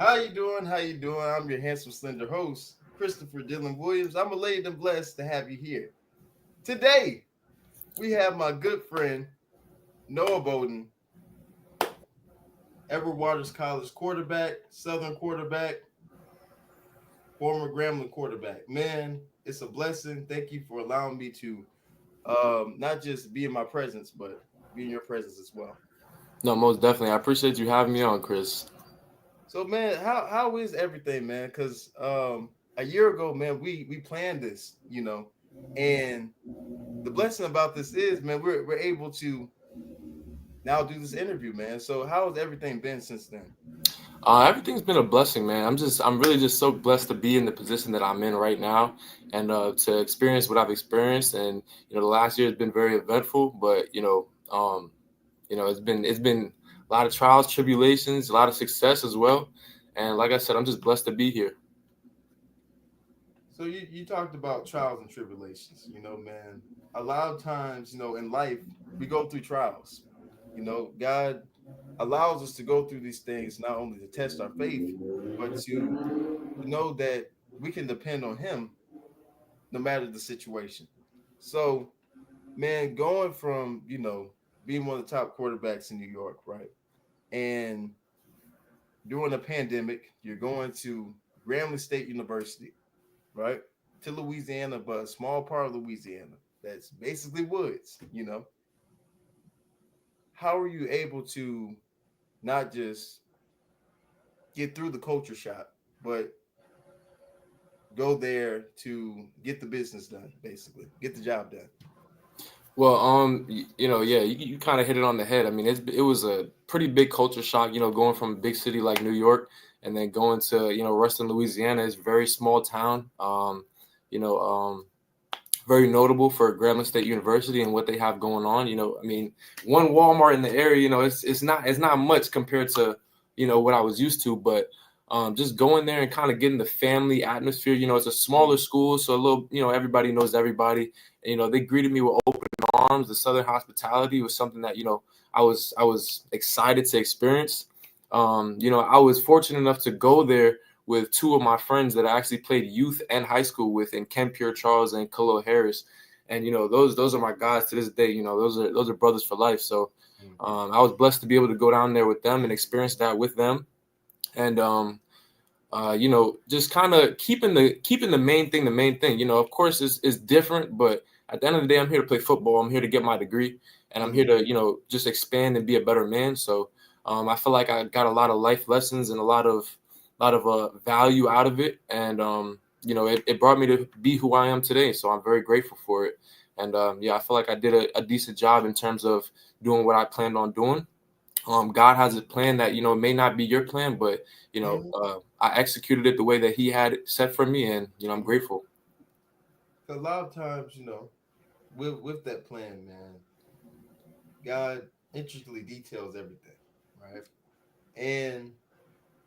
How you doing? How you doing? I'm your handsome, slender host, Christopher Dylan Williams. I'm elated and blessed to have you here. Today, we have my good friend, Noah Bodden, Edward Waters College quarterback, Southern quarterback, former Grambling quarterback. Man, it's a blessing. Thank you for allowing me to not just be in my presence, but be in your presence as well. No, most definitely. I appreciate you having me on, Chris. So, man, how is everything, man? Because a year ago, man, we planned this, and the blessing about this is, man, we're able to now do this interview, man. So how has everything been since then? Everything's been a blessing, man. I'm really just so blessed to be in the position that I'm in right now, and to experience what I've experienced. And the last year has been very eventful, but it's been a lot of trials, tribulations, a lot of success as well. And like I said, I'm just blessed to be here. So you talked about trials and tribulations, man. A lot of times, in life, we go through trials. God allows us to go through these things not only to test our faith, but to know that we can depend on Him no matter the situation. So, man, going from, being one of the top quarterbacks in New York, right? And during a pandemic, you're going to Grambling State University, right? To Louisiana, but a small part of Louisiana that's basically woods, How are you able to not just get through the culture shock, but go there to get the business done, basically, get the job done? Well, yeah, you kind of hit it on the head. I mean, it was a pretty big culture shock, going from a big city like New York and then going to, Ruston, Louisiana. Is a very small town. You know, very notable for Grambling State University and what they have going on. I mean, one Walmart in the area, it's not much compared to, what I was used to, but just going there and kind of getting the family atmosphere. It's a smaller school, so a little, everybody knows everybody. And, they greeted me with open arms. The Southern hospitality was something that I was excited to experience. I was fortunate enough to go there with two of my friends that I actually played youth and high school with, in Ken Pure Charles and Khalil Harris. And those are my guys to this day. Those are brothers for life. So I was blessed to be able to go down there with them and experience that with them. And just kind of keeping the main thing the main thing. Of course, it's different, but at the end of the day, I'm here to play football. I'm here to get my degree, and I'm here to just expand and be a better man. So I feel like I got a lot of life lessons and a lot of value out of it, and it brought me to be who I am today. So I'm very grateful for it. And I feel like I did a decent job in terms of doing what I planned on doing. God has a plan that may not be your plan, but Mhm. I executed it the way that He had it set for me, and I'm grateful. A lot of times, with that plan, man, God intricately details everything, right? And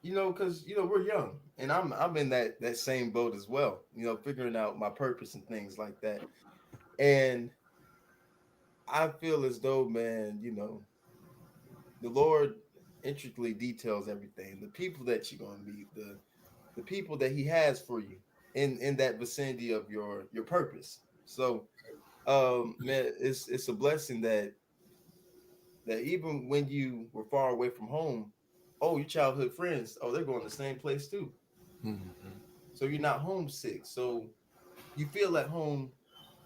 because we're young, and I'm in that same boat as well. Figuring out my purpose and things like that. And I feel as though, man, the Lord intricately details everything. The people that you're gonna meet, the people that He has for you in that vicinity of your purpose. So, man, it's a blessing that even when you were far away from home, oh, your childhood friends, oh, they're going to the same place too. Mhm. So you're not homesick. So you feel at home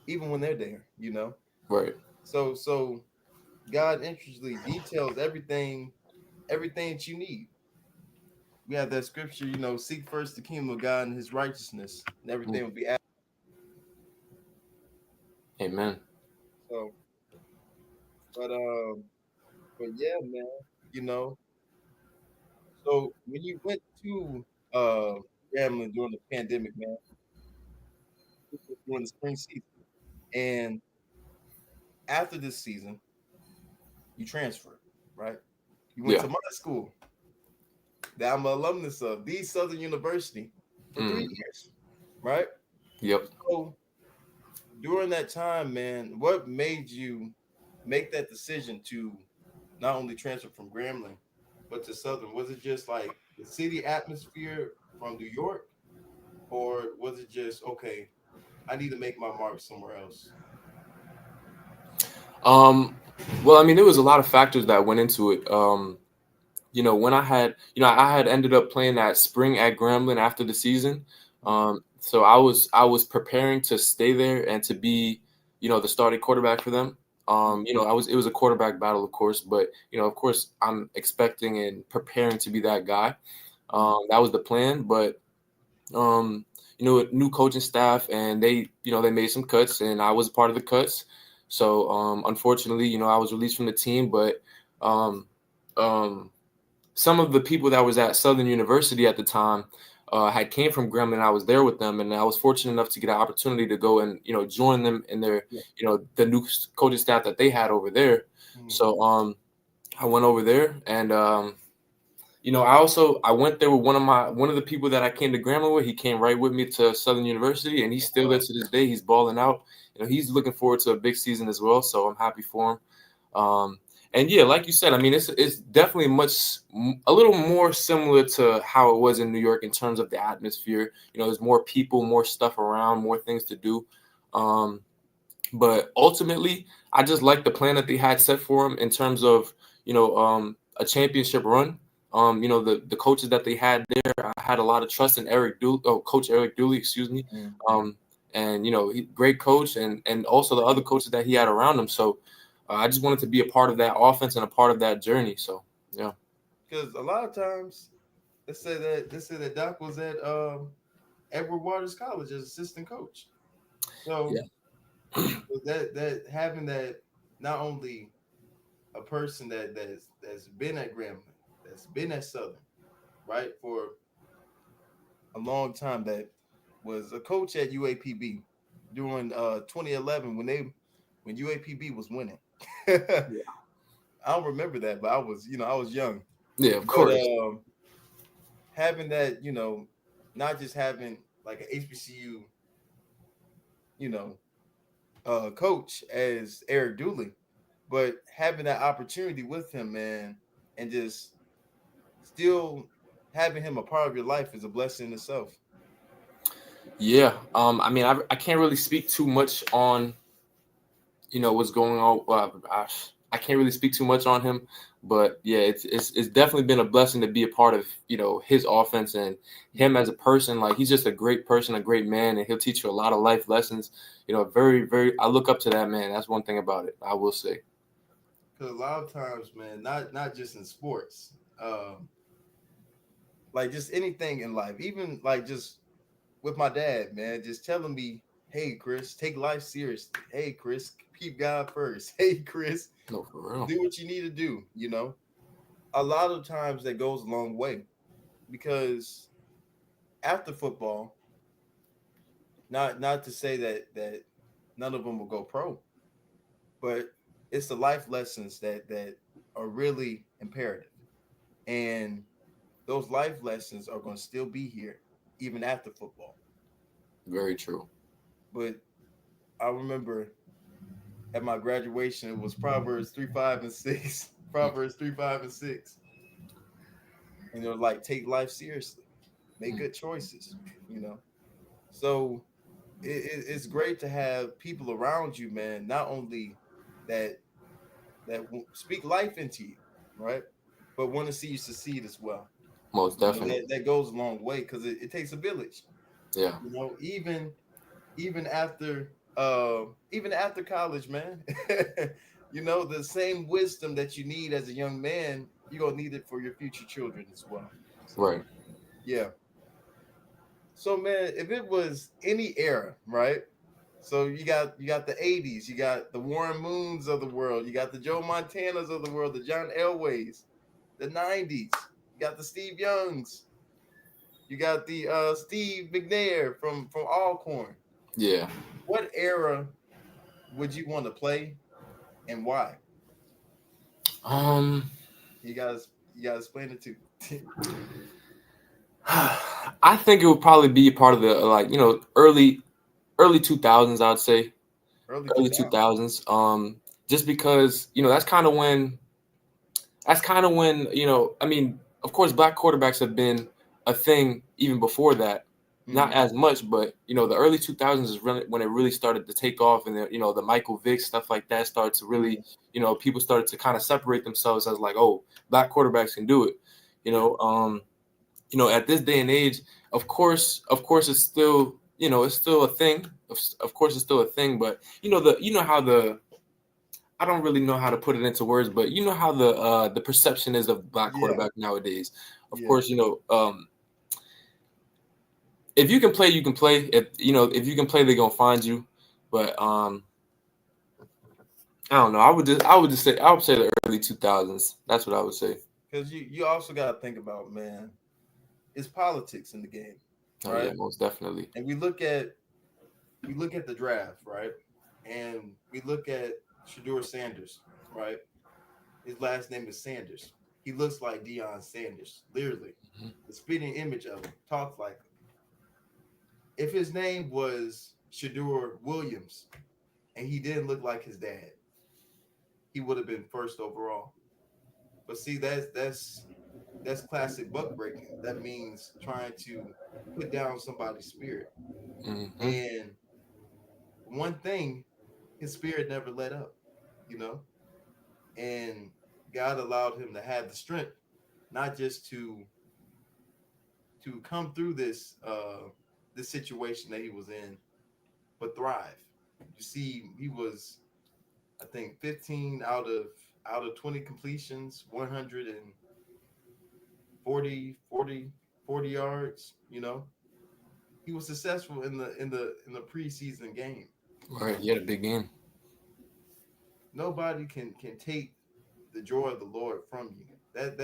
even when they're there. Right. So God intricately details everything that you need. We have that scripture, seek first the kingdom of God and His righteousness, and Mm. everything will be added. Amen. So, but um, but yeah, man, you know. So when you went to gambling during the pandemic, man, this was during the spring season, and after this season, you transferred, right? You went Yeah. to my school that I'm an alumnus of, the Southern University, for three Mm. years, right? Yep. So during that time, man, what made you make that decision to not only transfer from Grambling but to Southern? Was it just like the city atmosphere from New York, or was it just okay? I need to make my mark somewhere else. Um, well, I mean, there was a lot of factors that went into it. When I had ended up playing that spring at Grambling after the season. So I was preparing to stay there and to be, the starting quarterback for them. It was a quarterback battle, of course, but of course, I'm expecting and preparing to be that guy. That was the plan, but um, new coaching staff, and they made some cuts, and I was part of the cuts. So unfortunately, I was released from the team, but um, um, some of the people that was at Southern University at the time had came from Grambling. And I was there with them, and I was fortunate enough to get an opportunity to go and join them in their Yeah. the new coaching staff that they had over there. Mhm. So I went over there, and I went there with one of the people that I came to Grambling with. He came right with me to Southern University, and he's still there to this day. He's balling out. He's looking forward to a big season as well. So I'm happy for him. And yeah, like you said, I mean, it's definitely a little more similar to how it was in New York in terms of the atmosphere. There's more people, more stuff around, more things to do. But ultimately, I just like the plan that they had set for him in terms of a championship run. The coaches that they had there, I had a lot of trust in Coach Eric Dooley, excuse me. Mhm. And great coach, and also the other coaches that he had around him. So I just wanted to be a part of that offense and a part of that journey. So yeah, Because a lot of times, they say that Doc was at Edward Waters College as assistant coach. So yeah, that having that, not only a person that's been at Grambling, that's been at Southern, right, for a long time, that was a coach at UAPB during 2011 when UAPB was winning. I yeah, don't remember that, but I was young. yeah, of But course. having that, not just having like an HBCU, you know, coach as Eric Dooley, but having that opportunity with him, man, and just still having him a part of your life is a blessing in itself. Yeah, I mean, I can't really speak too much on what's going on. I can't really speak too much on him, but yeah, it's definitely been a blessing to be a part of his offense and him as a person. Like, he's just a great person, a great man, and he'll teach you a lot of life lessons. Very very. I look up to that man. That's one thing about it, I will say. Because a lot of times, man, not just in sports, like just anything in life, even like just with my dad, man, just telling me, "Hey, Chris, take life seriously. Hey, Chris, keep God first. Hey, Chris, No, for real. do what you need to do." A lot of times that goes a long way because after football, not to say that none of them will go pro, but it's the life lessons that are really imperative, and those life lessons are going to still be here even after football. Very true. But I remember at my graduation, it was Proverbs 3, 5, and 6. Proverbs 3, 5, and 6. And they're like, take life seriously, make good choices, you know. So it's great to have people around you, man. Not only that speak life into you, right? But want to see you succeed as well. Most definitely. That goes a long way because it takes a village. Yeah. Even after college, man. The same wisdom that you need as a young man, you're gonna need it for your future children as well. So Right. yeah. So man, if it was any era, right? So you got the 80s, you got the Warren Moons of the world, you got the Joe Montanas of the world, the John Elways, the 90s, you got the Steve Youngs, you got the Steve McNair from Alcorn. Yeah. What era would you want to play and why? Um. You guys, you gotta explain it too. I think it would probably be a part of the early 2000s. I'd say Early early 2000s. 2000s. Just because that's kind of when I mean, of course, black quarterbacks have been a thing even before that. Not Mm-hmm. as much, but the early 2000s is really when it really started to take off, and the Michael Vick stuff like that started to really, people started to kind of separate themselves as like, oh, black quarterbacks can do it. At this day and age, of course, it's still a thing. Of course, it's still a thing, but how the I don't really know how to put it into words, but you know how the perception is of black Yeah, quarterback nowadays. Of yeah. course, if you can play, you can play. If you can play, they're gonna find you. But I don't know. I would say the early 2000s. That's what I would say. Because you also got to think about, man, it's politics in the game, Oh yeah, right? most definitely. And we look at the draft, right? And we look at Shador Sanders, right? His last name is Sanders. He looks like Deion Sanders, literally. Mhm. The spitting image of him, talks like him. If his name was Shador Williams and he didn't look like his dad, he would have been first overall. But see, that's classic buck breaking. That means trying to put down somebody's spirit. Hmm. And one thing, his spirit never let up, you know? And God allowed him to have the strength, not just to come through this situation that he was in, but thrive. You see, he was, I think, 15 out of 20 completions, 140 yards, he was successful in the preseason game. All right, you had a big game. Nobody can take the joy of the Lord from you. That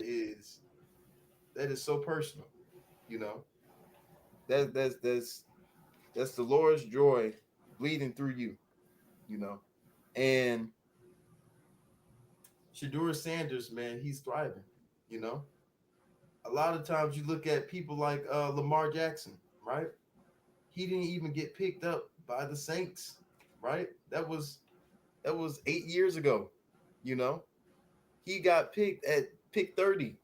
is so personal, you know. That's the Lord's joy bleeding through you, you know. And Shador Sanders, man, he's thriving, you know. A lot of times you look at people like Lamar Jackson, right? He didn't even get picked up by the Saints, right? That was 8 years ago, you know. He got picked at pick 30,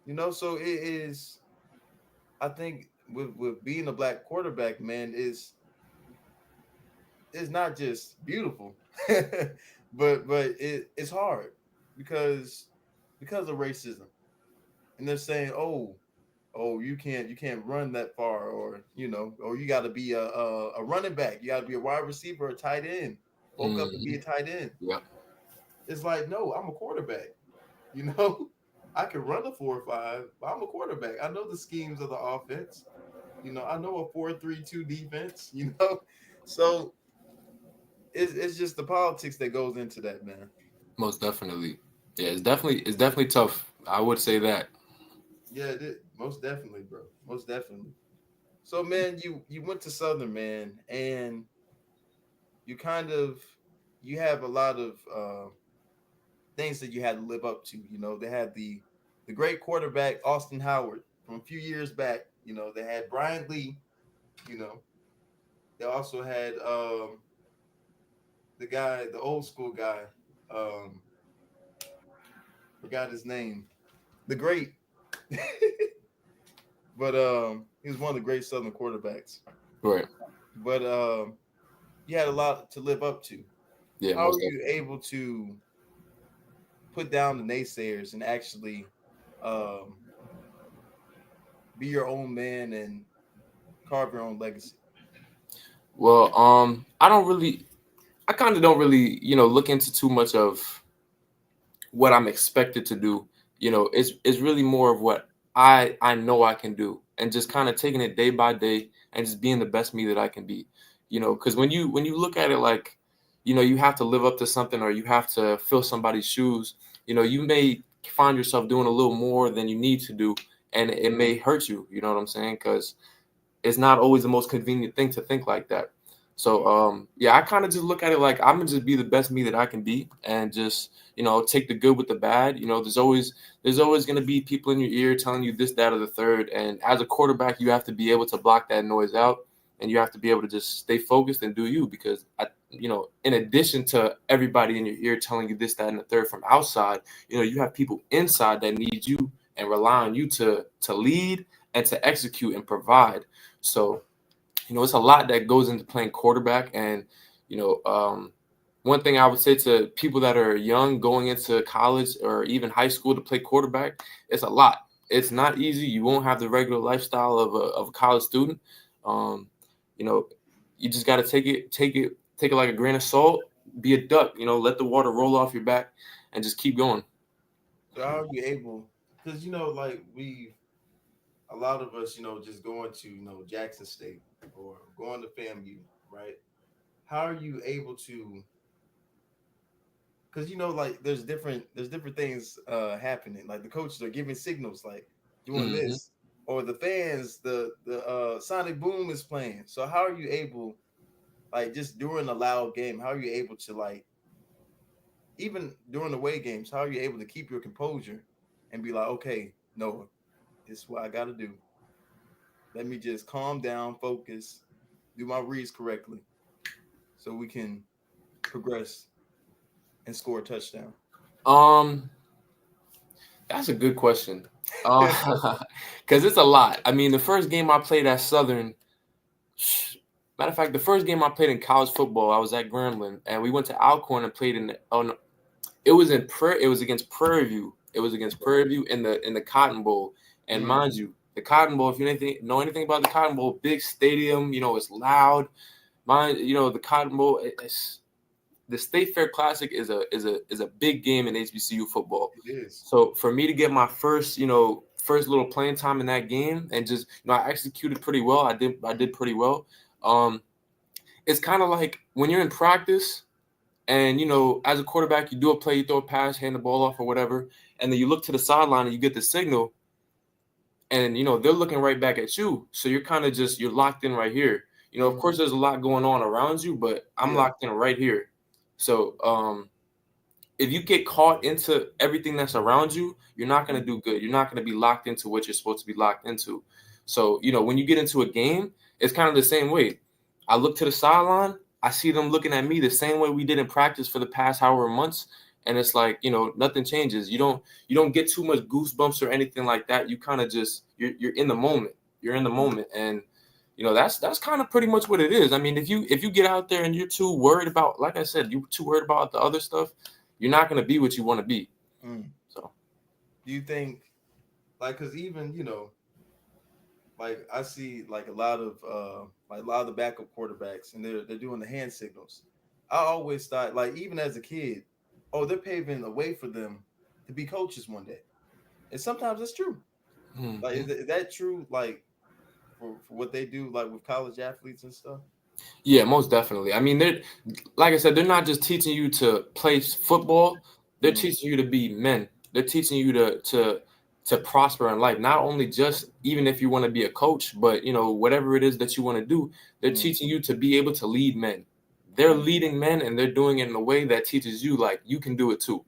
you know. So it is. I think with being a black quarterback, man, is not just beautiful, but it's hard because of racism, and they're saying, oh, you can't run that far, or or you got to be a running back, you got to be a wide receiver, a tight end, bulk up and be Hmm. a tight end. Yeah, It's like, no, I'm a quarterback, you know. I can run a 4-5, but I'm a quarterback. I know the schemes of the offense. I know a 4-3-2 defense. So it's just the politics that goes into that, man. most definitely. Yeah, it's definitely tough. I would say that. Yeah, it is. Most definitely, bro. Most definitely. So, man, you went to Southern, man, and you kind of you have a lot of things that you had to live up to. They had the great quarterback Austin Howard from a few years back. They had Brian Lee. You know, they also had the guy, the old school guy. Um, Forgot his name. The great, but he was one of the great Southern quarterbacks. Right. But you had a lot to live up to. Yeah, How most are you definitely. able to put down the naysayers and actually um, be your own man and carve your own legacy? Well, I kind of don't really, look into too much of what I'm expected to do. It's really more of what I know I can do, and just kind of taking it day by day and just being the best me that I can be. Because when you look at it like, you have to live up to something, or you have to fill somebody's shoes. You may find yourself doing a little more than you need to do, and it may hurt you. You know what I'm saying? Because it's not always the most convenient thing to think like that. So yeah, I kind of just look at it like I'm gonna just be the best me that I can be, and just take the good with the bad. There's always gonna be people in your ear telling you this, that, or the third. And as a quarterback, you have to be able to block that noise out, and you have to be able to just stay focused and do you. Because in addition to everybody in your ear telling you this, that, and the third from outside, you have people inside that need you and rely on you to lead and to execute and provide. So, it's a lot that goes into playing quarterback. And, one thing I would say to people that are young going into college or even high school to play quarterback, it's a lot. It's not easy. You won't have the regular lifestyle of a college student. You know, you just got to take it like a grain of salt. Be a duck. Let the water roll off your back, and just keep going. So how are you able? Because like a lot of us, just going to Jackson State or going to FAMU, right? How are you able to? Because like there's different things happening. Like the coaches are giving signals, like doing Hmm. this, or the fans, the sonic boom is playing. So how are you able, like just during a loud game, how are you able to like even during the away games, how are you able to keep your composure and be like, okay, Noah, this is what I got to do. Let me just calm down, focus, do my reads correctly, so we can progress and score a touchdown. Um, that's a good question. Because it's a lot. I mean, the first game I played at Southern. Matter of fact, the first game I played in college football, I was at Grambling, and we went to Alcorn and played in. Oh no, it was It was against Prairie View. It was against Prairie View in the Cotton Bowl. And Mm, mind you, the Cotton Bowl. If you know anything about the Cotton Bowl, big stadium. It's loud. The Cotton Bowl. It's the State Fair Classic is a big game in HBCU football. it is. So for me to get my first little playing time in that game and just I executed pretty well. I did pretty well. Um, it's kind of like when you're in practice and as a quarterback you do a play, you throw a pass, hand the ball off or whatever, and then you look to the sideline and you get the signal, and they're looking right back at you. So you're kind of just you're locked in right here. Of Mm, course there's a lot going on around you, but I'm yeah. locked in right here. So if you get caught into everything that's around you, you're not going to do good. You're not going to be locked into what you're supposed to be locked into. So, when you get into a game, it's kind of the same way. I look to the sideline, I see them looking at me the same way we did in practice for the past however months. And it's like, nothing changes. You don't get too much goosebumps or anything like that. You kind of just you're in the moment. You're in the Mm, moment. And that's kind of pretty much what it is. I mean, if you get out there and you're too worried about, like I said, you're too worried about the other stuff, you're not going to be what you want to be. mm. So, Do you think, like, because even like I see like a lot of the backup quarterbacks, and they're doing the hand signals. I always thought, like, even as a kid, oh, they're paving a way for them to be coaches one day, and sometimes it's true. Like, mhm. is that true? Like, for what they do, like with college athletes and stuff. Yeah, most definitely. I mean, they're like I said, they're not just teaching you to play football. They're Mm, teaching you to be men. They're teaching you to prosper in life. Not only just even if you want to be a coach, but whatever it is that you want to do, they're mm, teaching you to be able to lead men. They're mm, leading men, and they're doing it in a way that teaches you like you can do it too.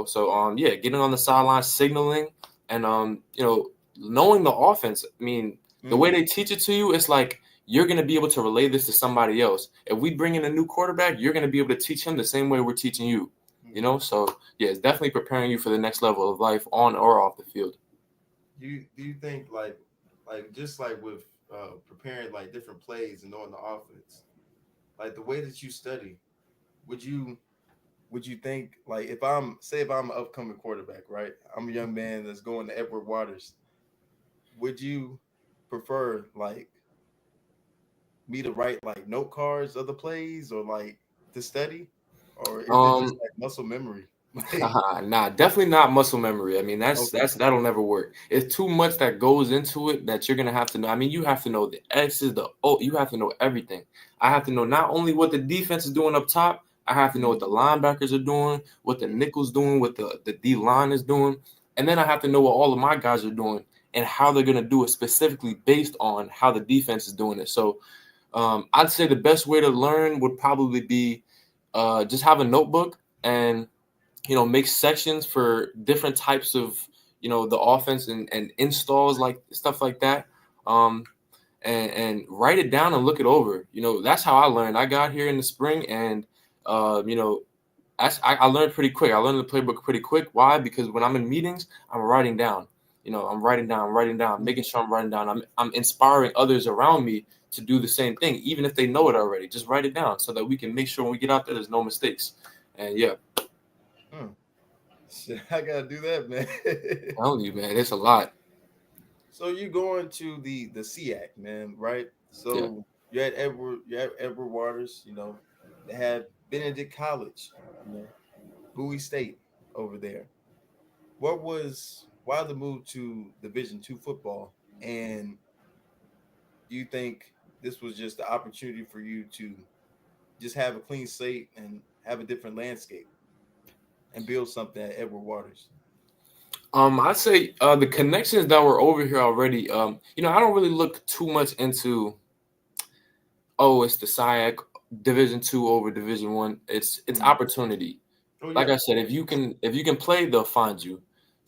So yeah, getting on the sideline, signaling, and knowing the offense. I mean, the way mm, they teach it to you, it's like you're going to be able to relay this to somebody else. If we bring in a new quarterback, you're going to be able to teach him the same way we're teaching you. mm. So yeah, it's definitely preparing you for the next level of life on or off the field. Do you think like just like with preparing like different plays and knowing the offense, like the way that you study, would you would you think like if I'm an upcoming quarterback, right? I'm a young man that's going to Edward Waters. Would you prefer like me to write like note cards of the plays or like to study, or is it just Um, like muscle memory? Like, Nah, definitely not muscle memory. I mean, okay. that'll never work. It's too much that goes into it that you're gonna have to know. I mean, you have to know the X's, the O. You have to know everything. I have to know not only what the defense is doing up top. I have to know what Mm, the linebackers are doing, what the mm, nickels doing, what the D line is doing, and then I have to know what all of my guys are doing and how they're gonna do it specifically based on how the defense is doing it. So, I'd say the best way to learn would probably be just have a notebook and make sections for different types of the offense and installs like stuff like that. um and write it down and look it over. That's how I learned. I got here in the spring, and you know, I learned pretty quick. I learned the playbook pretty quick. Why? Because when I'm in meetings, I'm writing down. I'm writing down, making sure I'm writing down. I'm inspiring others around me to do the same thing, even if they know it already. Just write it down so that we can make sure when we get out there, there's no mistakes. And yeah, Shit, I gotta do that, man. I'm telling you, man, it's a lot. So you're going to the SEAC, man, right? Yeah. So you're at Edward Waters, they have Benedict College, Bowie State over there. Why the move to Division II football? And do you think this was just the opportunity for you to just have a clean slate and have a different landscape and build something at Edward Waters? I'd say the connections that were over here already. I don't really look too much into. Oh, it's the SIAC Division II over Division I. It's opportunity. Oh Like yeah, I said, if you can play, they'll find you.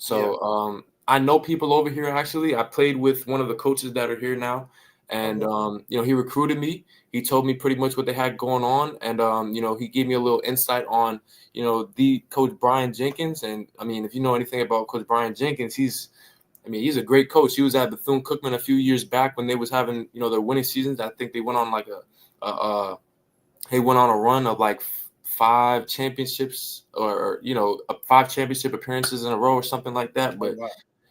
yeah. So I know people over here. Actually, I played with one of the coaches that are here now, and Okay. he recruited me. He told me pretty much what they had going on, and he gave me a little insight on the coach Brian Jenkins. And I mean, if you know anything about Coach Brian Jenkins, he's a great coach. He was at Bethune-Cookman a few years back when they was having their winning seasons. I think they went on like they went on a run of like five championships or five championship appearances in a row or something like that. Oh But wow.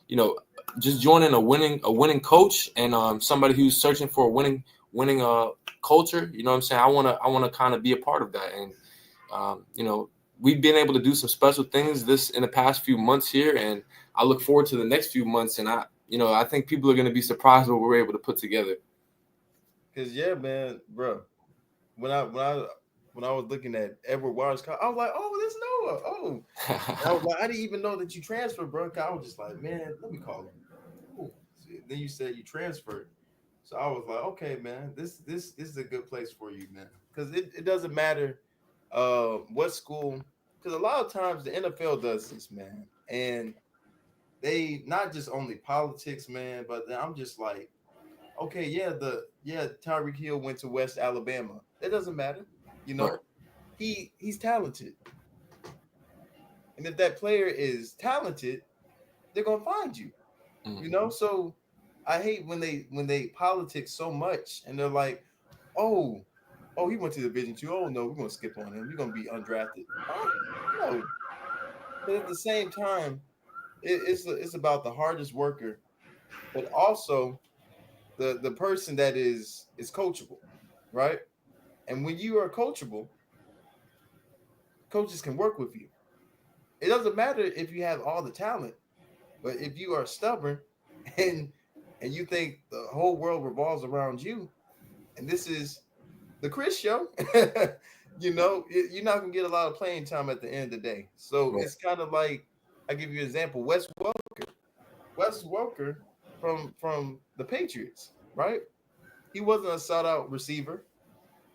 you know, just joining a winning coach and somebody who's searching for a winning culture. You know what I'm saying? I wanna kind of be a part of that, and we've been able to do some special things in the past few months here, and I look forward to the next few months. And I think people are going to be surprised what we're able to put together. Cause yeah, man, bro. When I was looking at Edward Waters, I was like, oh, this Noah. Oh, I was like, I didn't even know that you transferred, bro. I was just like, man, let me call him. Ooh. Then you said you transferred, so I was like, okay, man, this is a good place for you, man. Because it doesn't matter what school. Because a lot of times the NFL does this, man, and they not just only politics, man, but then I'm just like, okay, Tyreek Hill went to West Alabama. It doesn't matter, you Right. know. He's talented, and if that player is talented, they're gonna find you, Mhm. So I hate when they politics so much, and they're like, oh, he went to Division II. Oh no, we're gonna skip on him. We're gonna be undrafted. Huh? No, but at the same time, it's about the hardest worker, but also the person that is coachable, right? And when you are coachable, coaches can work with you. It doesn't matter if you have all the talent, but if you are stubborn and and you think the whole world revolves around you, and this is the Chris show, you're not gonna get a lot of playing time at the end of the day. So Right. it's kind of like I give you an example, Wes Welker from the Patriots, right? He wasn't a sought out receiver,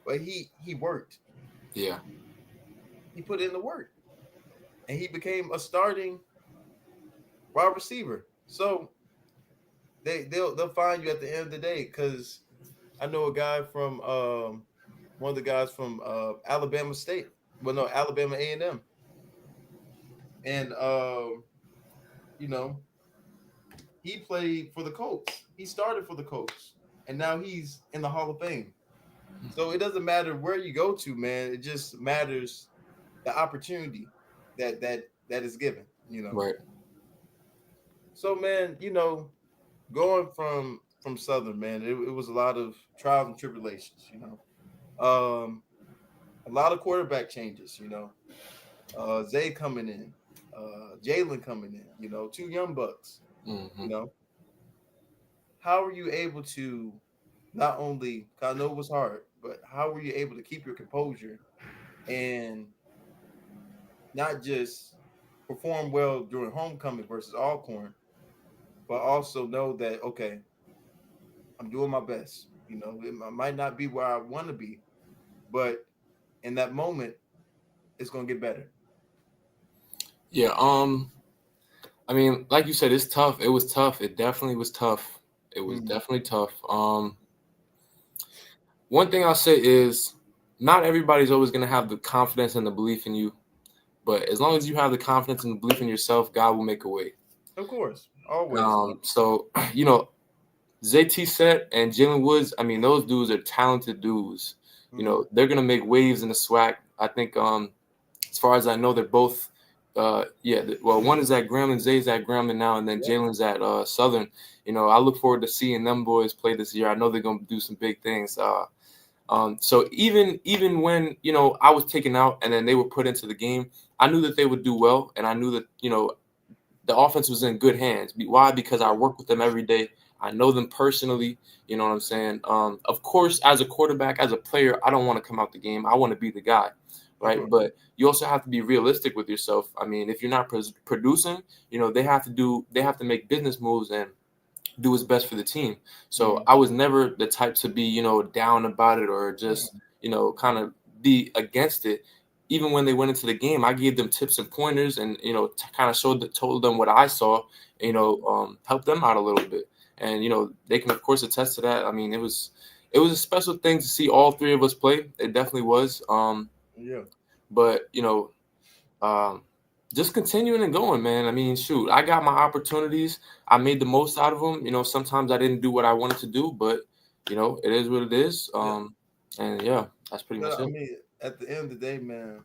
but he worked. Yeah. He put in the work, and he became a starting wide receiver. So they'll find you at the end of the day because I know a guy from one of the guys from Alabama State. Well, no, Alabama A&M, and you know he played for the Colts. He started for the Colts, and now he's in the Hall of Fame. So it doesn't matter where you go to, man. It just matters the opportunity that is given. Right. So man, going from Southern, man, it was a lot of trials and tribulations. A lot of quarterback changes. Zay coming in, Jalen coming in. Two young bucks. You Hmm. know, how are you able to not only? 'Cause I know it was hard, but how were you able to keep your composure and not just perform well during homecoming versus Alcorn, but also know that okay, I'm doing my best. Might not be where I want to be, but in that moment, it's gonna get better. Yeah. I mean, like you said, it's tough. It was tough. It definitely was tough. It was Mm, definitely tough. one thing I'll say is not everybody's always going to have the confidence and the belief in you, but as long as you have the confidence and the belief in yourself, God will make a way. Of course, always. So you know, JT Set and Jalen Woods, I mean, those dudes are talented dudes. You Mhm. know, they're gonna make waves in the SWAC. I think, as far as I know, they're both. Well, one is at Grambling, Zay's at Grambling now, and then Yep. Jalen's at Southern. You know, I look forward to seeing them boys play this year. I know they're gonna do some big things. So even when I was taken out and then they were put into the game, I knew that they would do well, and I knew that the offense was in good hands. Why? Because I work with them every day. I know them personally. You know what I'm saying? Of course, as a quarterback, as a player, I don't want to come out the game. I want to be the guy, Of right? course. But you also have to be realistic with yourself. I mean, if you're not producing, they have to make business moves and do what's best for the team. So Mhm. I was never the type to be, down about it or just, Mhm. kind of be against it. Even when they went into the game, I gave them tips and pointers and, kind of told them what I saw, helped them out a little bit. And, they can of course attest to that. I mean, it was a special thing to see all three of us play. It definitely was. Yeah. But, um, just continuing and going, man. I mean, shoot, I got my opportunities. I made the most out of them. Sometimes I didn't do what I wanted to do, but it is what it is. Yeah. And yeah, that's pretty much I it. mean, at the end of the day, man.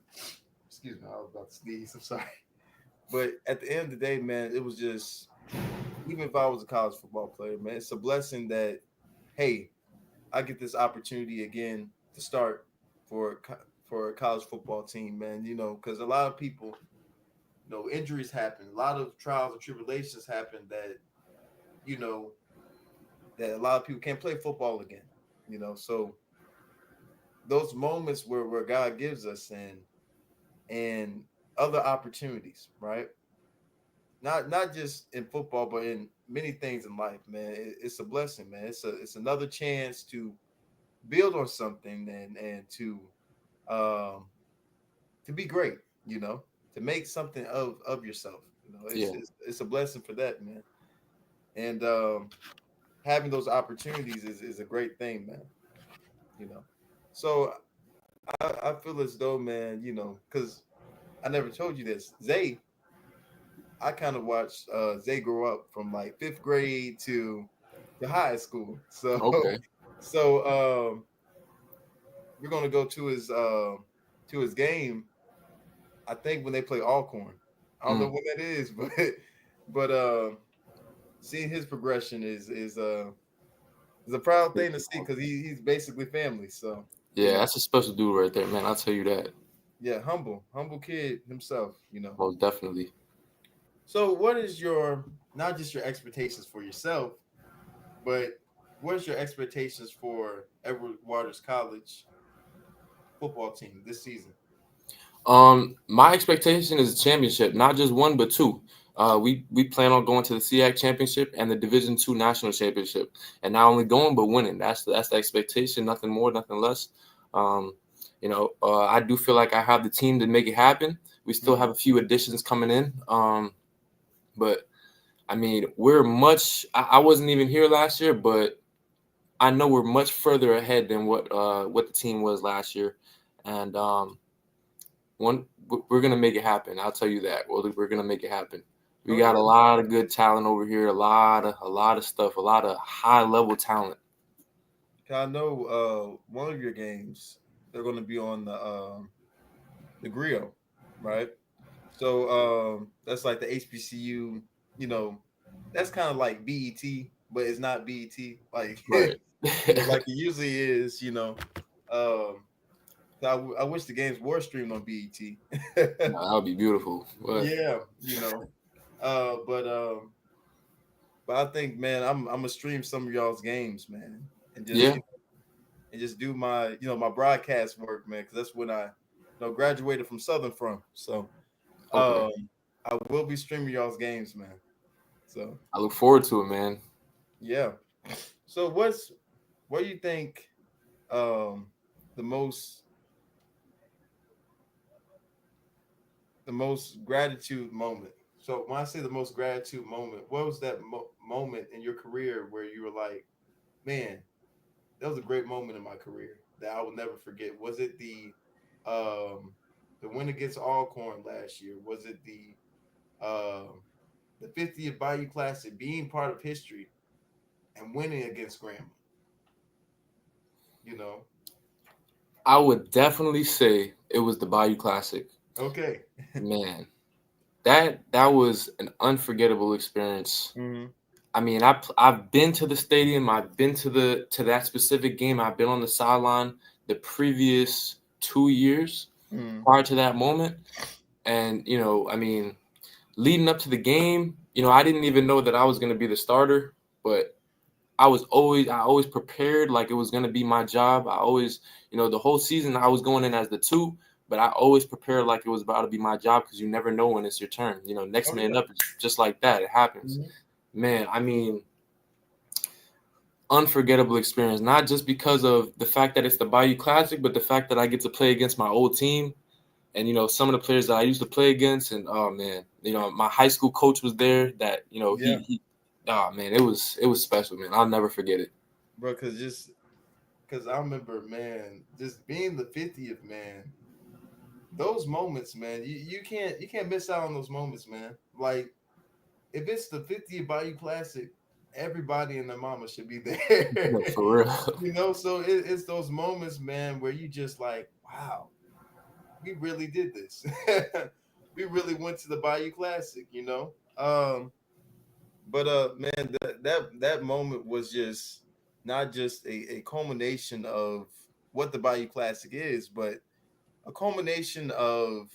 Excuse me, I was about to sneeze. I'm sorry, but at the end of the day, man, it was just even if I was a college football player, man, it's a blessing that hey, I get this opportunity again to start for a college football team, man. Because a lot of people, injuries happen, a lot of trials and tribulations happen you know that a lot of people can't play football again. So those moments where God gives us and other opportunities, right? Not just in football, but in many things in life, man. It's a blessing, man. It's another chance to build on something um to be great, to make something of yourself. It's Yeah, it's a blessing for that, man. And having those opportunities is a great thing, man. You know. So I feel as though, man, because I never told you this. I kind of watched Zay grow up from like fifth grade to high school. So okay. we're gonna go to his game. I think when they play Alcorn. I don't know Mm, when that is, but seeing his progression is a proud thing to see because he's basically family. So yeah, that's a special dude right there, man. I'll tell you that. yeah, humble kid himself. Most definitely. So what is your not just your expectations for yourself, but what's your expectations for Edward Waters College football team this season? My expectation is a championship, not just one but two. We plan on going to the SEAC championship and the Division II national championship, and not only going but winning. That's the expectation. Nothing more, nothing less. Um, I do feel like I have the team to make it happen. We still Mhm. have a few additions coming in, but I mean, we're much. I wasn't even here last year, but I know we're much further ahead than what the team was last year, and one we're gonna make it happen. I'll tell you that. Well, we're gonna make it happen. We Oh got yeah, a lot of good talent over here. A lot of stuff. A lot of high level talent. 'cause I know one of your games they're going to be on the grill, right? So that's like the HBCU, you know, that's kind of like BET, but it's not BET, like Right. like it usually is. Um, I wish the games were streamed on BET. No, that would be beautiful. But Yeah, uh, but um, but I think, man, I'm gonna stream some of y'all's games, man, and just yeah, and just do my my broadcast work, man, because that's when I graduated from Southern from. So okay. um, I will be streaming y'all's games, man. So I look forward to it, man. yeah. So what do you think um the most gratitude moment? So when I say the most gratitude moment, what was that moment in your career where you were like, man, that was a great moment in my career that I will never forget. Was it um the win against Alcorn last year? Was it the 50th Bayou Classic, being part of history and winning against Grambling? You know. I would definitely say it was the Bayou Classic. Okay. Man, that was an unforgettable experience. Mm-hmm. I mean, I've been to the stadium. I've been to that specific game. I've been on the sideline the previous 2 years Mm-hmm. prior to that moment. And I mean, leading up to the game, I didn't even know that I was going to be the starter, but I always prepared like it was going to be my job. I always, the whole season I was going in as the two, but I always prepared like it was about to be my job because you never know when it's your turn. Next Oh man yeah. up, it's just like that. It happens. Mm-hmm. Man, I mean, unforgettable experience, not just because of the fact that it's the Bayou Classic, but the fact that I get to play against my old team and some of the players that I used to play against. And oh man, my high school coach was there. That Yeah, oh man, it was special, man. I'll never forget it. bro. Because I remember, man, just being the 50th man. Those moments, man, you can't miss out on those moments, man. Like if it's the 50th Bayou Classic, everybody and their mama should be there. No, for real. So it's those moments, man, where you just like, wow, we really did this. We really went to the Bayou Classic. But man, that moment was just not just a culmination of what the Bayou Classic is, but a culmination of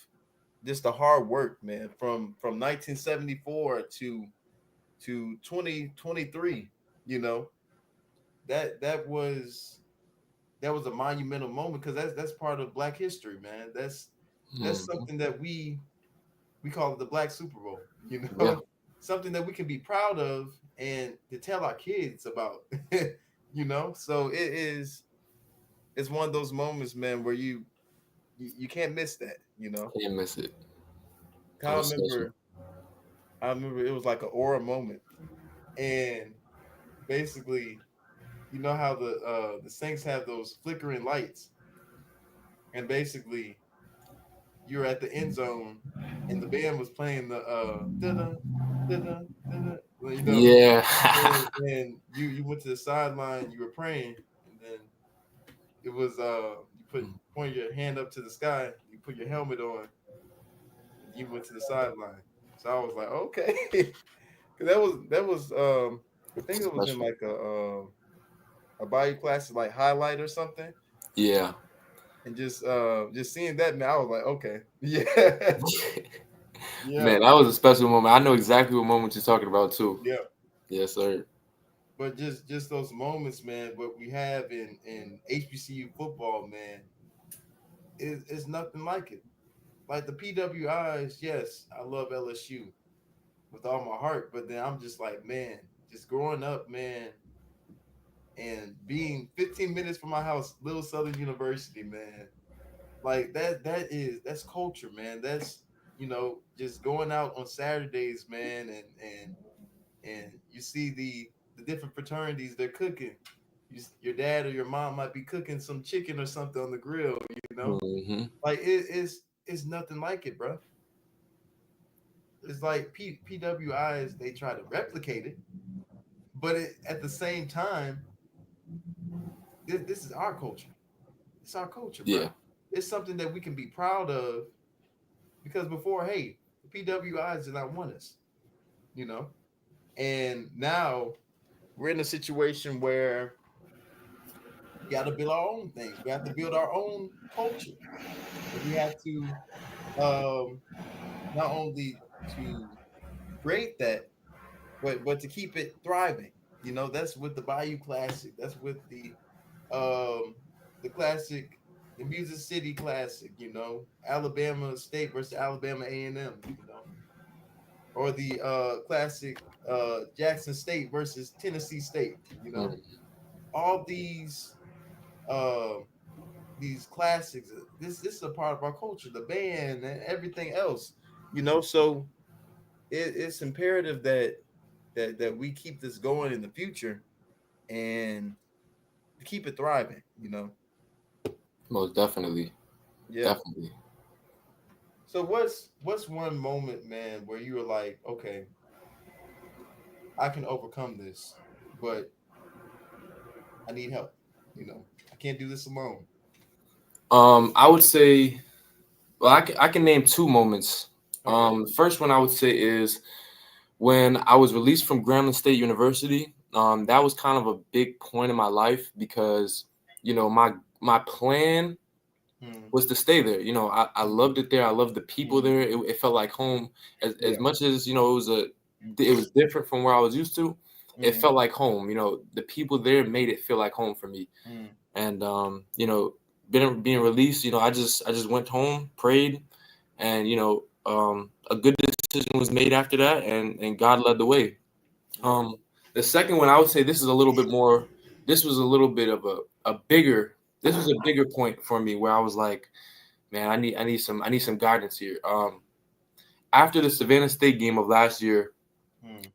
just the hard work, man, from 1974 to 2023. You know that was a monumental moment because that's part of Black history, man. That's Mhm. something that we call it the Black Super Bowl. Yeah, Something that we can be proud of and to tell our kids about. So it's one of those moments, man, where you can't miss that. can't miss it. I That was special. remember I remember it was like an aura moment, and basically, you know how the Saints have those flickering lights, and basically you're at the end zone, and the band was playing the da-da, da-da, da-da, Yeah. and you went to the sideline, you were praying, and then it was you point your hand up to the sky, you put your helmet on, and you went to the sideline. So I was like, okay, 'cause that was I think it was in Special. like a Bayou Classic like highlight or something, Yeah. and just seeing that, man, I was like, okay, yeah, yeah, Man, that was a special moment. I know exactly what moment you're talking about too. yeah. Yes, sir. But just those moments, man, what we have in HBCU football, man, is nothing like it. Like the PWIs, yes, I love LSU with all my heart, but then I'm just like, man, just growing up, man, and being 15 minutes from my house, Little Southern University, man. Like that's culture, man. That's just going out on Saturdays, man, and you see the different fraternities they're cooking. Your dad or your mom might be cooking some chicken or something on the grill. Hmm. Like it's nothing like it, bro. It's like PWIs, they try to replicate it, but at the same time, this is our culture. It's our culture, bro. Yeah. It's something that we can be proud of because before, hey, the PWIs did not want us, you know, and now we're in a situation where we got to build our own things. We have to build our own culture. And we have to um, not only to create that, but to keep it thriving. That's with the Bayou Classic. That's with the classic, the Music City Classic. Alabama State versus Alabama A&M. Or the classic Jackson State versus Tennessee State. Mm. All uh, these classics. This is a part of our culture, the band and everything else. So it's imperative that we keep this going in the future, and to keep it thriving. Most definitely, Yeah. definitely. So what's one moment, man, where you were like, okay, I can overcome this, but I need help. I can't do this alone. I would say, well, I can name two moments. Okay. First one I would say is when I was released from Grambling State University. That was kind of a big point in my life because my plan Mm, was to stay there. I loved it there. I loved the people mm, there. It felt like home. As yeah. much as it was different from where I was used to. It Mm, felt like home. The people there made it feel like home for me. mm, And being released, I just went home, prayed, and a good decision was made after that, and God led the way. yeah. Um, the second one, I would say this is a little bit more. This was a little bit of a bigger. This was a bigger point for me where I was like, man, I need some guidance here. After the Savannah State game of last year, Mm,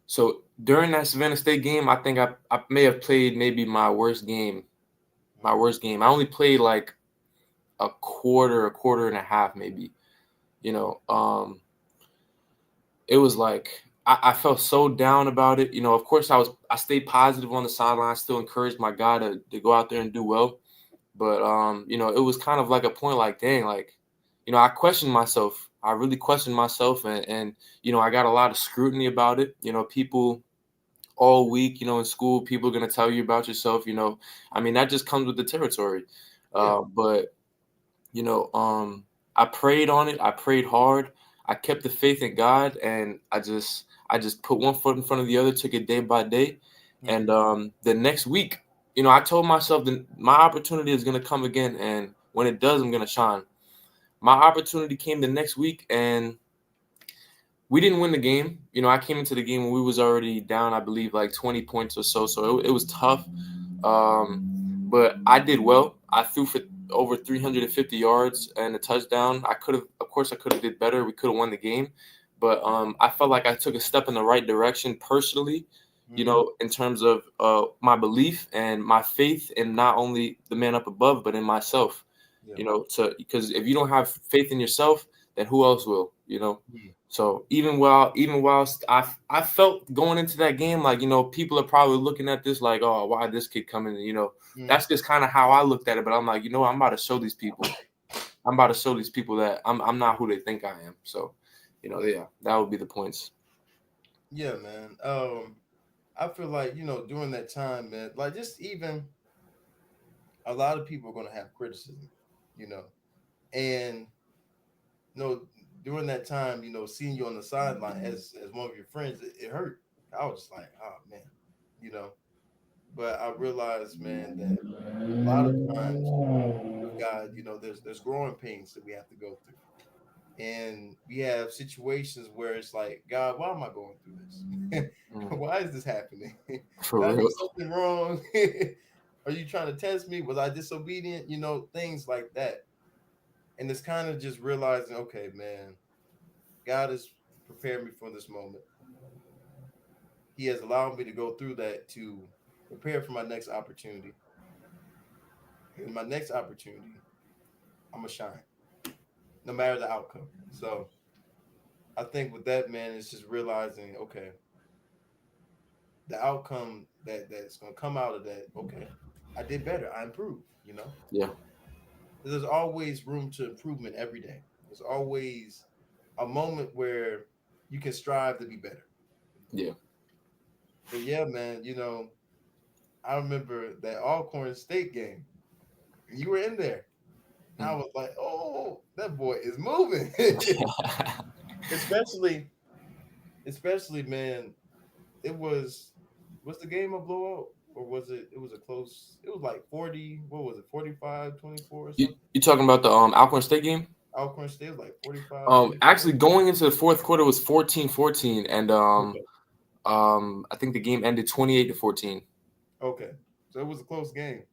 so during that Savannah State game, I think I may have played maybe my worst game. My mm, worst game. I only played like a quarter and a half, maybe. You know, it was like I felt so down about it. Of course I stayed positive on the sideline. I still encouraged my guy to go out there and do well. But it was kind of like a point like, dang, like, I questioned myself. I really questioned myself and I got a lot of scrutiny about it. People all week, in school, people are gonna tell you about yourself, I mean that just comes with the territory. yeah. But you know, I prayed on it. I prayed hard. I kept the faith in God, and I just put one foot in front of the other, took it day by day. And Mm, the next week, I told myself that my opportunity is gonna come again, and when it does, I'm gonna shine. My opportunity came the next week, and we didn't win the game. I came into the game when we was already down, I believe, like 20 points or so. So it was tough. But I did well. I threw for over 350 yards and a touchdown. Of course, I could have did better. We could have won the game, but I felt like I took a step in the right direction personally. mm, In terms of my belief and my faith in not only the man up above, but in myself. yeah. To because if you don't have faith in yourself, then who else will? Mm, So even whilst I felt going into that game like people are probably looking at this like, oh, why this kid coming, mm, that's just kind of how I looked at it. But I'm like, I'm about to show these people. I'm about to show these people that I'm not who they think I am. So, yeah, that would be the points. yeah, man. I feel like during that time, man, like just even a lot of people are gonna have criticism, you know, and you know during that time, seeing you on the sideline as one of your friends, it hurt. I was just like, oh man, you know. But I realized, man, that a lot of times with God, there's growing pains that we have to go through. And we have situations where it's like, God, why am I going through this? Mm, Why is this happening? Did for I do real. something wrong? Are you trying to test me? Was I disobedient? Things like that. And it's kind of just realizing, okay, man, God has prepared me for this moment. He has allowed me to go through that to prepare for my next opportunity. And my next opportunity, I'm gonna shine, no matter the outcome. So I think with that, man, it's just realizing, okay, the outcome that's gonna come out of that, okay, I did better, I improved. Yeah, There's always room to improvement every day. There's always a moment where you can strive to be better. yeah. But yeah, man, I remember that Alcorn State game. You were in there. I Mm. was like, oh, that boy is moving. especially, especially, man, it was the game a blowout or it was a close, it was like 40, what was it, 45-24 or you something? you talking about the Alcorn State game? Alcorn State was like 45-24. Actually, going into the fourth quarter was 14-14, and Okay. I think the game ended 28-14. Okay. So it was a close game.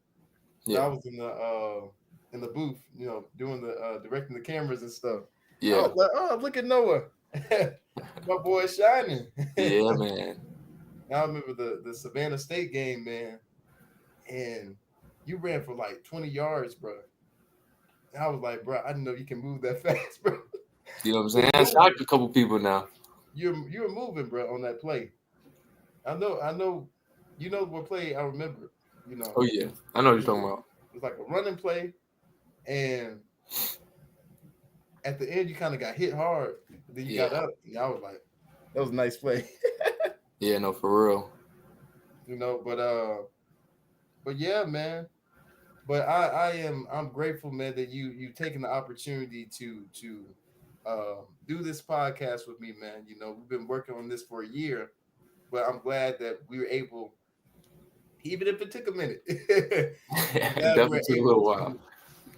So I Yeah, was in the booth, doing the directing the cameras and stuff. I yeah, was like, oh, look at Noah. My boy shining. yeah, man. I remember the Savannah State game, man. and you ran for like 20 yards, bro. And I was like, bro, I didn't know you can move that fast, bro. You know what I'm You saying? were I moving. shocked a couple people now. You were moving, bro, on that play. I know. You know what play I remember. You know, Oh yeah, I know what you're it talking about. was like a running play, and at the end you kind of got hit hard, but then you Yeah, got up. And I was like, that was a nice play. yeah, no, for real. You know, but yeah, man. But I'm grateful, man, that you taking the opportunity to do this podcast with me, man. You know, we've been working on this for a year, but I'm glad that we were able, even if it took a minute. I'm It glad we definitely were took a able little while. to.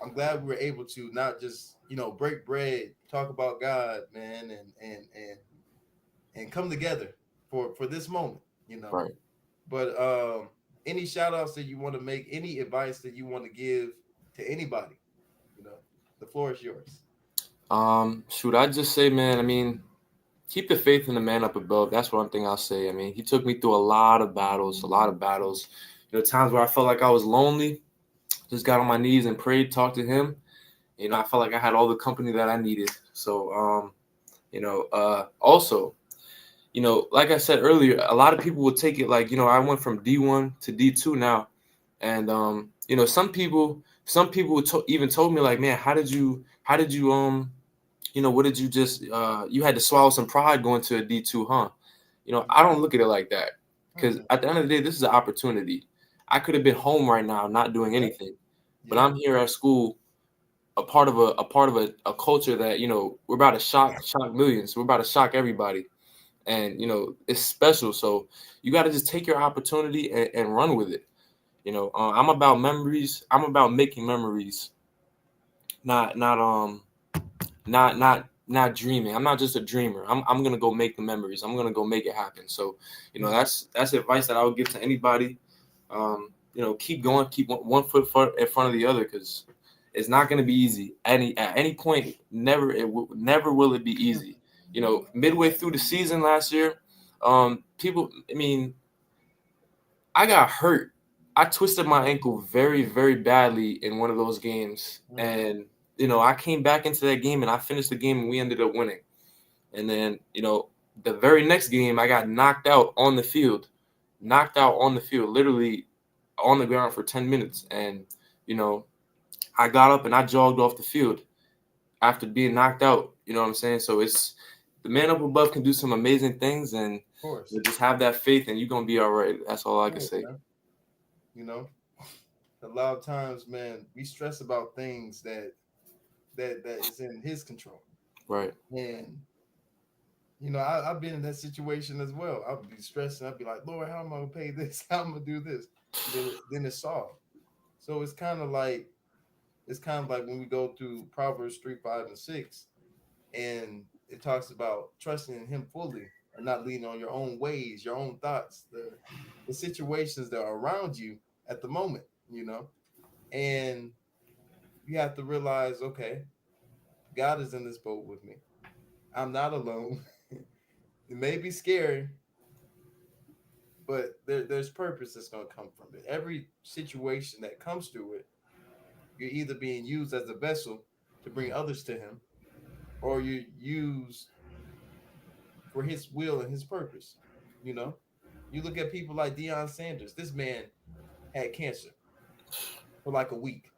I'm glad we were able to not just break bread, talk about God, man, and come together for this moment. You know, Right. but any shout outs that you want to make, any advice that you want to give to anybody, you know, the floor is yours. Shoot, I just say, man. I mean, keep the faith in the man up above. That's one thing I'll say. I mean, he took me through a lot of battles, a lot of battles. You know, times where I felt like I was lonely, just got on my knees and prayed, talked to him. You know, I felt like I had all the company that I needed. So, also, like I said earlier, a lot of people will take it like, I went from D1 to D2 now. And, some people even told me like, man, how did you, what did you just, you had to swallow some pride going to a D2, huh? I don't look at it like that, because Mhm. at the end of the day, this is an opportunity. I could have been home right now, not doing Yep. anything, but Yep. I'm here at school, a culture that, we're about to shock millions. We're about to shock everybody, and it's special. So you got to just take your opportunity and run with it. I'm about memories. I'm about making memories, not not not dreaming. I'm not just a dreamer. I'm gonna go make the memories. I'm gonna go make it happen. So, Mhm. that's advice that I would give to anybody. Keep going, keep one foot in front of the other, because it's not gonna be easy. At any point, never will it be easy. Midway through the season last year, people. I mean, I got hurt. I twisted my ankle very, very badly in one of those games. Mhm. And, I came back into that game and I finished the game and we ended up winning. And then, the very next game, I got knocked out on the field, literally on the ground for 10 minutes. And, you know, I got up and I jogged off the field after being knocked out. You know what I'm saying? So it's the man up above can do some amazing things, and Of course. just have that faith and you're going to be all right. That's all I can Course, say. man. You know, a lot of times, man, we stress about things that is in his control. Right. And I've been in that situation as well. I'll be stressing. I'll be like, Lord, how am I gonna pay this? How am I gonna do this? Then it's solved. So it's kind of like when we go through Proverbs 3, 5, and 6, and it talks about trusting in Him fully and not leaning on your own ways, your own thoughts, the situations that are around you at the moment. And you have to realize, okay, God is in this boat with me. I'm not alone. It may be scary, but there's purpose that's going to come from it. Every situation that comes through it, you're either being used as a vessel to bring others to Him, or you're used for His will and His purpose. You know, you look at people like Deion Sanders. This man had cancer for like a week,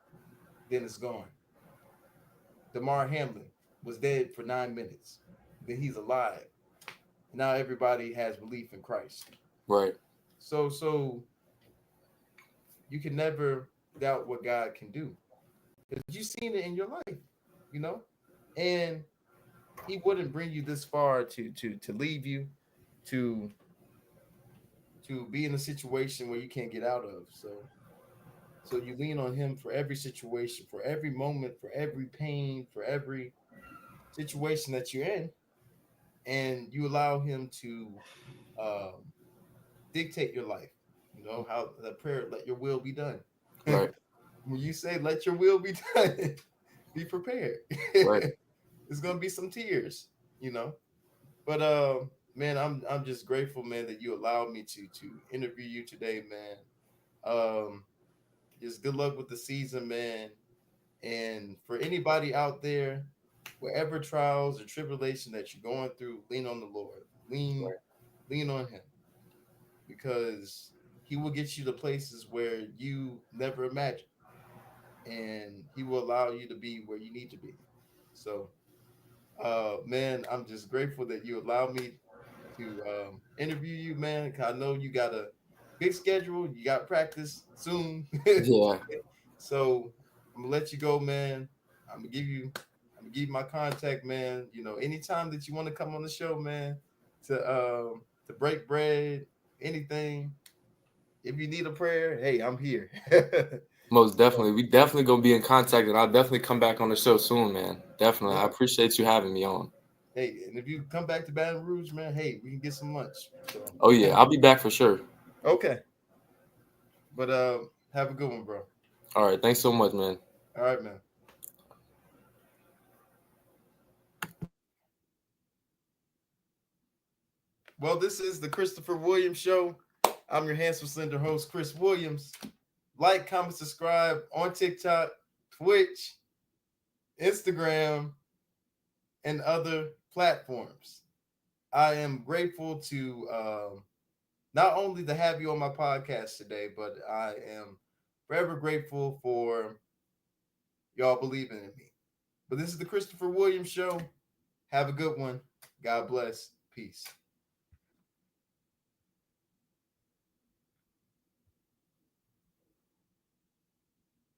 then it's gone. Damar Hamlin was dead for 9 minutes, then he's alive. Now everybody has belief in Christ. Right. So you can never doubt what God can do because you've seen it in your life, you know, and He wouldn't bring you this far to leave you to to be in a situation where you can't get out of. So you lean on Him for every situation, for every moment, for every pain, for every situation that you're in, and you allow Him to um, dictate your life. You know how the prayer, let your will be done. Right. When you say let your will be done, be prepared. Right. There's gonna be some tears, you know. But man, I'm just grateful, man, that you allowed me to interview you today, man. Just good luck with the season, man. And for anybody out there, wherever trials or tribulation that you're going through, lean on the Lord. Lean on him because he will get you to places where you never imagined. And he will allow you to be where you need to be. So man, I'm just grateful that you allowed me to interview you, man. 'Cause I know you got a big schedule. You got practice soon. Yeah, So I'm gonna let you go, man. I'm gonna give you my contact, man. You know, anytime that you want to come on the show, man, to break bread, anything. If you need a prayer, hey, I'm here. most definitely. We definitely gonna be in contact, and I'll definitely come back on the show soon, man. Definitely. I Yeah. appreciate you having me on. Hey, and if you come back to Baton Rouge, man, hey, we can get some lunch. So Oh yeah, I'll be back for sure. okay. But have a good one, bro. All right, thanks so much, man. All right, man. Well, this is the Christopher Williams Show. I'm your handsome, slender host, Chris Williams. Like, comment, subscribe on TikTok, Twitch, Instagram, and other platforms. I am grateful to not only to have you on my podcast today, but I am forever grateful for y'all believing in me. But this is the Christopher Williams Show. Have a good one. God bless. Peace.